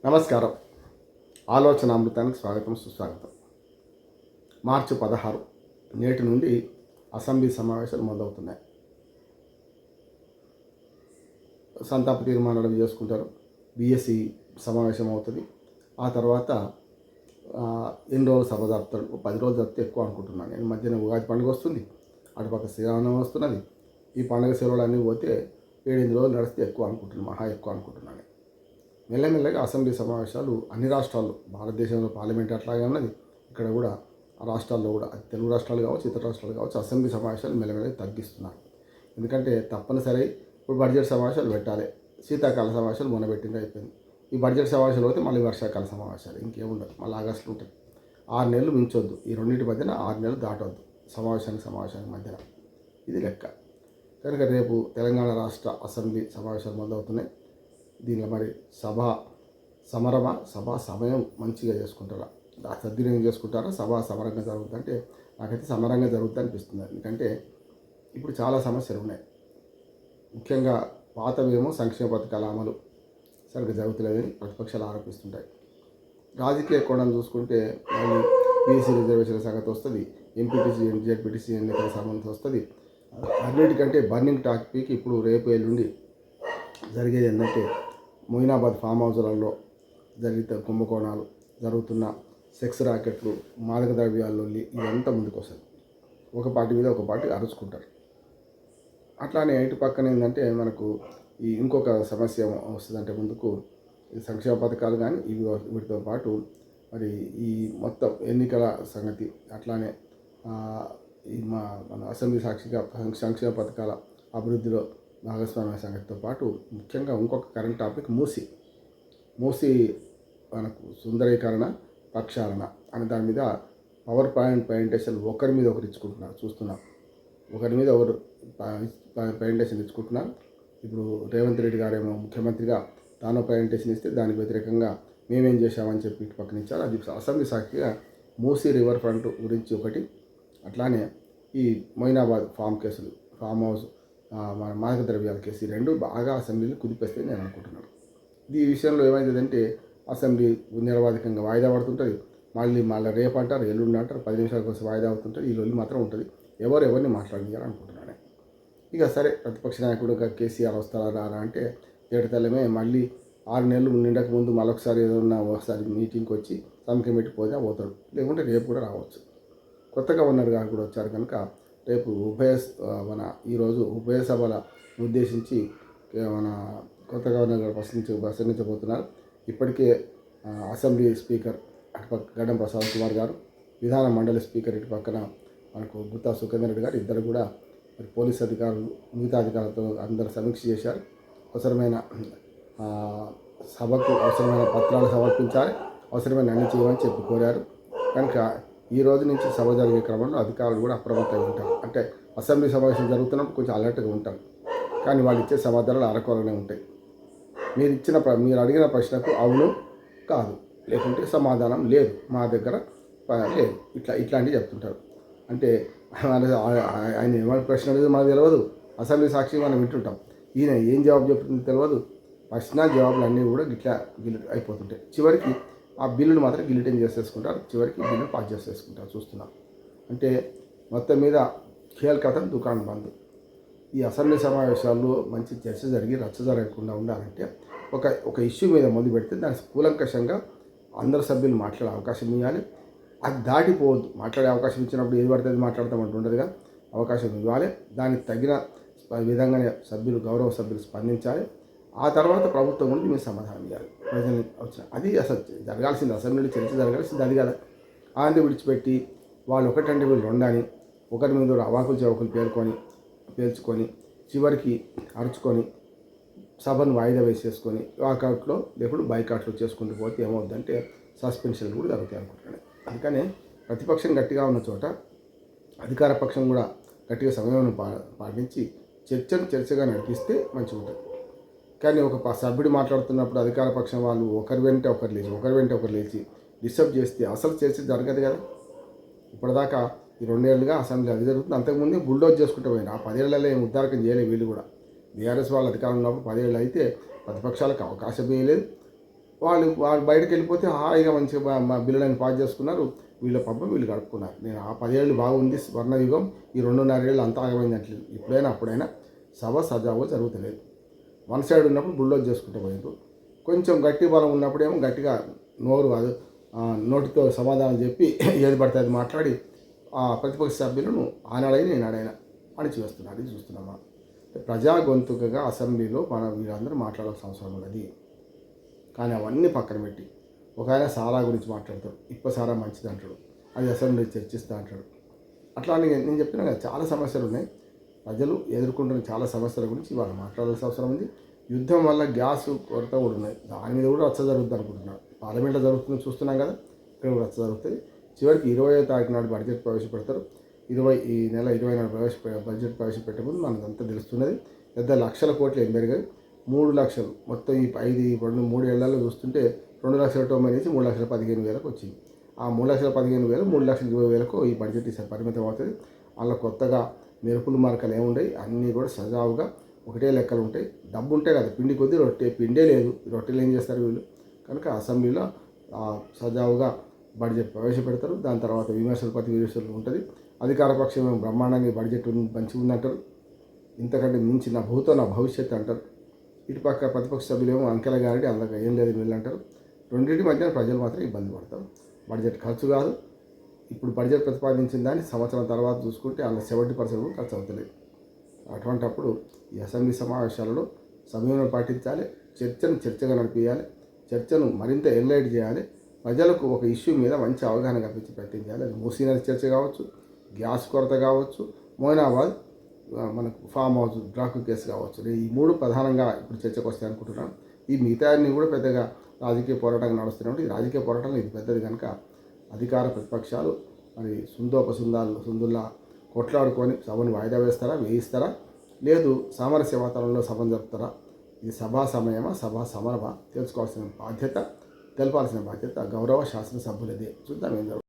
నమస్కారం. ఆలోచన అమృతానికి స్వాగతం, సుస్వాగతం. మార్చి 16 నేటి నుండి అసెంబ్లీ సమావేశాలు మొదలవుతున్నాయి. సంతాప తీర్మానాలు చేసుకుంటారు. బీఎస్సీ సమావేశం అవుతుంది. ఆ తర్వాత ఎన్ని రోజులు సభ జరుపుతారు? 10 రోజులు జరిపితే ఎక్కువ అనుకుంటున్నాను. నేను మధ్యన ఉగాది పండుగ వస్తుంది, అటుపక్క శ్రీరామనవమి వస్తున్నది. ఈ పండుగ సెలవులు అన్నీ పోతే 7-8 రోజులు నడిస్తే ఎక్కువ అనుకుంటున్నాను, మహా ఎక్కువ అనుకుంటున్నాను. మెల్లమెల్లగా అసెంబ్లీ సమావేశాలు అన్ని రాష్ట్రాల్లో, భారతదేశంలో పార్లమెంట్ అట్లాగే ఉన్నది, ఇక్కడ కూడా ఆ రాష్ట్రాల్లో కూడా, తెలుగు రాష్ట్రాలు కావచ్చు, ఇతర రాష్ట్రాలు కావచ్చు, అసెంబ్లీ సమావేశాలు మెల్లమెల్లగా తగ్గిస్తున్నారు. ఎందుకంటే తప్పనిసరి ఇప్పుడు బడ్జెట్ సమావేశాలు పెట్టాలి. శీతాకాల సమావేశాలు మొదలుపెట్టింది, అయిపోయింది. ఈ బడ్జెట్ సమావేశాలు అయితే మళ్ళీ వర్షాకాల సమావేశాలు, ఇంకేముండదు, మళ్ళీ ఆగస్టులో ఉంటుంది. 6 నెలలు మించొద్దు, ఈ రెండింటి మధ్యన 6 నెలలు దాటవద్దు సమావేశానికి మధ్యన. ఇది లెక్క. కనుక రేపు తెలంగాణ రాష్ట్ర అసెంబ్లీ సమావేశాలు మొదలవుతున్నాయి. దీనిలో మరి సభా సమయం మంచిగా చేసుకుంటారా, సద్వినియోగం చేసుకుంటారా, సమరంగా జరుగుతుందంటే నాకైతే సమరంగా జరుగుతుంది అనిపిస్తుంది. ఎందుకంటే ఇప్పుడు చాలా సమస్యలు ఉన్నాయి. ముఖ్యంగా పాతవేమో సంక్షేమ పథకాల అమలు సరిగ్గా జరుగుతులేదని ప్రతిపక్షాలు ఆరోపిస్తుంటాయి. రాజకీయ కోణం చూసుకుంటే మళ్ళీ బీసీ రిజర్వేషన్ల సంగతి వస్తుంది, ఎంపీటీసీ జెడ్పీటీసీ ఎన్నికల సంబంధం వస్తుంది. అన్నిటికంటే బర్నింగ్ టాపిక్ ఇప్పుడు రేపు ఎల్లుండి జరిగేది ఏంటంటే మొయినాబాద్ ఫామ్ హౌస్లలో జరిగితే కుంభకోణాలు, జరుగుతున్న సెక్స్ రాకెట్లు, మాదక ద్రవ్యాల్లో ఇదంతా ముందుకు వస్తుంది. ఒక పార్టీ మీద ఒక పార్టీ అరుచుకుంటారు. అట్లానే ఇటు పక్కన ఏంటంటే మనకు ఈ ఇంకొక సమస్య వస్తుందంటే ముందుకు ఈ సంక్షేమ పథకాలు కానీ వీటితో పాటు మరి ఈ మొత్తం ఎన్నికల సంగతి, అట్లానే ఈ మన అసెంబ్లీ సాక్షిగా సంక్షేమ పథకాల అభివృద్ధిలో భాగస్వామ్య సంగతితో పాటు ముఖ్యంగా ఇంకొక కరెంట్ టాపిక్ మూసి మనకు సుందరీకరణ, ప్రక్షాళన అనే దాని మీద పవర్ పాయింట్ ప్రజెంటేషన్ ఒకరి మీద ఒకరు ఇచ్చుకుంటున్నారు, చూస్తున్నాం. ఒకరి మీద ఒకరు ప్రజెంటేషన్ ఇచ్చుకుంటున్నారు. ఇప్పుడు రేవంత్ రెడ్డి గారేమో ముఖ్యమంత్రిగా తాను ప్రజెంటేషన్ ఇస్తే దానికి వ్యతిరేకంగా మేమేం చేశామని చెప్పి ఇటు పక్కన ఇచ్చారు. అది అసెంబ్లీ సాక్షిగా మూసీ రివర్ ఫ్రంట్ గురించి ఒకటి, అట్లానే ఈ మొయినాబాద్ ఫామ్ హౌస్ మన మాదక ద్రవ్యాల కేసు, ఈ రెండు బాగా అసెంబ్లీని కుదిపేస్తే నేను అనుకుంటున్నాను. ఈ విషయంలో ఏమైందంటే అసెంబ్లీ నిరవాధికంగా వాయిదా పడుతుంటుంది. మళ్ళీ రేపు అంటారు, ఎల్లుండి అంటారు, 10 నిమిషాల కోసం వాయిదా అవుతుంటుంది. ఈ లొల్లి మాత్రం ఉంటుంది. ఎవరిని మాట్లాడాలనుకుంటున్నాను. ఇక సరే, ప్రతిపక్ష నాయకుడుగా కేసీఆర్ వస్తారా రారా అంటే తేటతెల్లమే మళ్ళీ 6 నెలలు నిండక ముందు మరొకసారి ఏదన్నా ఒకసారి మీటింగ్కి వచ్చి సమయం పెట్టిపోతే పోతాడు, లేకుంటే రేపు కూడా రావచ్చు. కొత్త గవర్నర్ గారు కూడా వచ్చారు కనుక రేపు ఈరోజు ఉభయ సభల ఉద్దేశించి మన కొత్త గవర్నర్ గారు ప్రసంగించబోతున్నారు. ఇప్పటికే అసెంబ్లీ స్పీకర్ అటుపక్క గడ్డం ప్రసాద్ కుమార్ గారు, విధాన మండలి స్పీకర్ ఇటు పక్కన మనకు గుత్తా సుఖేందర్ రెడ్డి గారు, ఇద్దరు కూడా మరి పోలీస్ అధికారులు మిగతా అధికారులతో అందరూ సమీక్ష చేశారు. అవసరమైన సభకు అవసరమైన పత్రాలు సమర్పించాలి, అవసరమైన అన్ని చేయమని చెప్పి కోరారు. కనుక ఈ రోజు నుంచి సభ జరిగే క్రమంలో అధికారులు కూడా అప్రమత్తంగా ఉంటారు. అంటే అసెంబ్లీ సమావేశం జరుగుతున్నప్పుడు కొంచెం అలర్ట్గా ఉంటారు, కానీ వాళ్ళు ఇచ్చే సమాధానాలు అరకొరగానే ఉంటాయి. మీరు అడిగిన ప్రశ్నకు అవును కాదు, లేకుంటే సమాధానం లేదు, మా దగ్గర లేదు, ఇట్లాంటివి చెప్తుంటారు. అంటే ఆయన ఏమైనా ప్రశ్న అడిగితే మనకు తెలియదు, అసెంబ్లీ సాక్షి మనం వింటుంటాం. ఈయన ఏం జవాబు చెప్తుందో తెలియదు. ప్రశ్న జవాబులు అన్నీ కూడా గిల్ట్ అయిపోతుంటాయి. చివరికి ఆ బిల్లును మాత్రం గిలిటిన్ చేసేసుకుంటారు, చివరికి బిల్లు పాస్ చేసేసుకుంటారు. చూస్తున్నాం. అంటే మొత్తం మీద ఖేల్ కథం దుకాణం బంద్. ఈ అసెంబ్లీ సమావేశాల్లో మంచి చర్చ జరిగి రచ్చ జరగకుండా ఉండాలంటే ఒక ఇష్యూ మీద మొదలు పెడితే దాన్ని కూలంకషంగా అందరు సభ్యులు మాట్లాడే అవకాశం ఇవ్వాలి. అది దాటిపోవద్దు. మాట్లాడే అవకాశం ఇచ్చినప్పుడు ఏది పడితే మాట్లాడతామంటూ ఉండదుగా, అవకాశం ఇవ్వాలి. దానికి తగిన విధంగానే గౌరవ సభ్యులు స్పందించాలి. ఆ తర్వాత ప్రభుత్వం గురించి మీరు సమాధానం ఇవ్వాలి. ప్రజలు వచ్చిన అది అసలు జరగాల్సింది, అసెంబ్లీలో చర్చ జరగాల్సింది అది కదా. ఆంటీ విడిచిపెట్టి వాళ్ళు ఒకటంటే వీళ్ళు రెండని ఒకరి మీద అవాకులు చవకులు పేల్చుకొని చివరికి అరుచుకొని సభను వాయిదా వేసేసుకొని వాకౌట్లో లేకుండా బైకాట్లు చేసుకుంటూ పోతే ఏమవుద్దంటే సస్పెన్షన్లు కూడా జరుగుతాయి అనుకుంటున్నాను. అందుకనే ప్రతిపక్షం గట్టిగా ఉన్న చోట అధికార పక్షం కూడా గట్టిగా సమయం పాటించి చర్చగా నడిపిస్తే మంచిగా ఉంటుంది. కానీ ఒక సభ్యుడు మాట్లాడుతున్నప్పుడు అధికార పక్షం వాళ్ళు ఒకరి వెంట ఒకరు లేచి డిస్టర్బ్ చేస్తే అసలు చర్చ జరగదు కదా. ఇప్పటిదాకా ఈ 2 ఏళ్ళుగా అసెంబ్లీ అది జరుగుతుంది. అంతకుముందే బుల్డోజ్ చేసుకుంటూ పోయింది. ఆ 10 ఏళ్లలో ఏం ఉద్ధారకం చేయలేదు. వీళ్ళు కూడా బీఆర్ఎస్ వాళ్ళు అధికారం ఉన్నప్పుడు 10 ఏళ్ళు అయితే ప్రతిపక్షాలకు అవకాశం ఇవ్వలేదు. వాళ్ళు బయటకు వెళ్ళిపోతే హాయిగా మంచిగా మా బిల్లులను పాస్ చేసుకున్నారు. వీళ్ళ పబ్బం వీళ్ళు గడుపుకున్నారు. నేను ఆ 10 ఏళ్ళు బాగుంది స్వర్ణయుగం, ఈ 2.5 ఏళ్ళు అంతా ఆగమైంది అంటలేదు. ఇప్పుడైనా అప్పుడైనా సభ సజావుగా జరుగుతలేదు. వన్ సైడ్ ఉన్నప్పుడు బుల్డోజ్ చేసుకుంటూ పోయిండ్రు. కొంచెం గట్టి బలం ఉన్నప్పుడేమో గట్టిగా నోరు కాదు నోటితో సమాధానం చెప్పి ఏది పడితే అది మాట్లాడి ఆ ప్రతిపక్ష సభ్యులను ఆనాడైనా ఈనాడైనా అణిచివేస్తున్నారు. ఇది చూస్తున్నామా. ప్రజా గొంతుకగా అసెంబ్లీలో వీళ్ళందరూ మాట్లాడాల్సిన అవసరం ఉన్నది. కానీ అవన్నీ పక్కన పెట్టి ఒక ఆయన సారా గురించి మాట్లాడతాడు. సారా మంచిది అంటాడు, అది అసెంబ్లీ చర్చిస్తా అంటాడు. అట్లా నేను చెప్పినా కదా, చాలా సమస్యలు ఉన్నాయి. ప్రజలు ఎదుర్కొంటున్న చాలా సమస్యల గురించి ఇవాళ మాట్లాడాల్సిన అవసరం ఉంది. యుద్ధం వల్ల గ్యాస్ కొరత కూడా ఉన్నాయి. దాని మీద కూడా రచ్చ జరుగుతుంది అనుకుంటున్నాను. పార్లమెంట్లో జరుగుతుంది చూస్తున్నాం కదా, ఇక్కడ కూడా రచ్చ జరుగుతుంది. చివరికి 20వ తారీఖు నాడు బడ్జెట్ ప్రవేశపెడతారు. ఈ నెల 20 నాడు బడ్జెట్ ప్రవేశపెట్టే ముందు మనకంతా తెలుస్తున్నది. పెద్ద లక్షల కోట్లు ఏం పెరిగాయి. 3 లక్షలు మొత్తం ఈ 3 ఏళ్లలో చూస్తుంటే 2,90,000 నుంచి 3,15,000 వచ్చింది. ఆ 3,15,000 3,20,000 ఈ బడ్జెట్ ఈసారి పరిమితం అవుతుంది. అలా కొత్తగా మెరుపులు మార్కలు ఏముంటాయి, అన్నీ కూడా సజావుగా ఒకటే లెక్కలు ఉంటాయి. డబ్బు ఉంటే కదా, పిండి కొద్దీ పిండే లేదు. రొట్టెలు ఏం చేస్తారు వీళ్ళు? కనుక అసెంబ్లీలో సజావుగా బడ్జెట్ ప్రవేశపెడతారు. దాని తర్వాత విమర్శలు ఉంటుంది. అధికార పక్షం బ్రహ్మాండంగా బడ్జెట్ మంచిగా ఉందంటారు. ఇంతకంటే మించి నా భవిష్యత్తు అంటారు. ఇటుపక్క ప్రతిపక్ష సభ్యులేమో అంకెల గారెడ్డి అందులో ఏం లేదు వీళ్ళు అంటారు. రెండింటి మధ్య ప్రజలు మాత్రం ఇబ్బంది పడతారు. బడ్జెట్ ఖర్చు కాదు. ఇప్పుడు బడ్జెట్ ప్రతిపాదించిన దాన్ని సంవత్సరం తర్వాత చూసుకుంటే అందులో 70% కూడా ఖర్చు అవుతలేదు. అటువంటప్పుడు ఈ అసెంబ్లీ సమావేశాలలో సమయంలో పాటించాలి. చర్చగా నడిపించాలి. చర్చను మరింత ఎన్లైట్ చేయాలి. ప్రజలకు ఒక ఇష్యూ మీద మంచి అవగాహన కల్పించి ప్రయత్నించాలి. అది మూసీనది చర్చ కావచ్చు, గ్యాస్ కొరత కావచ్చు, మోయినాబాద్ మనకు ఫామ్ హౌస్ డ్రాకు కేసు కావచ్చు. ఈ 3 ప్రధానంగా ఇప్పుడు చర్చకు వస్తాయి అనుకుంటున్నాను. ఈ మిగతా అన్ని కూడా పెద్దగా రాజకీయ పోరాటంగా నడుస్తున్నాయి. ఈ రాజకీయ పోరాటంలో ఇది పెద్దది కనుక అధికార ప్రతిపక్షాలు మరి సుందుల్లా కొట్లాడుకొని సభను వాయిదా వేయిస్తారా, లేదు సామరస్య వాతావరణంలో సభను జరుపుతారా? ఇది సభా సమయమా, సభా సమరమా తెలుసుకోవాల్సిన బాధ్యత, తెలపాల్సిన బాధ్యత గౌరవ శాసనసభ్యులదే. చూద్దాం ఏం జరుగుతుంది.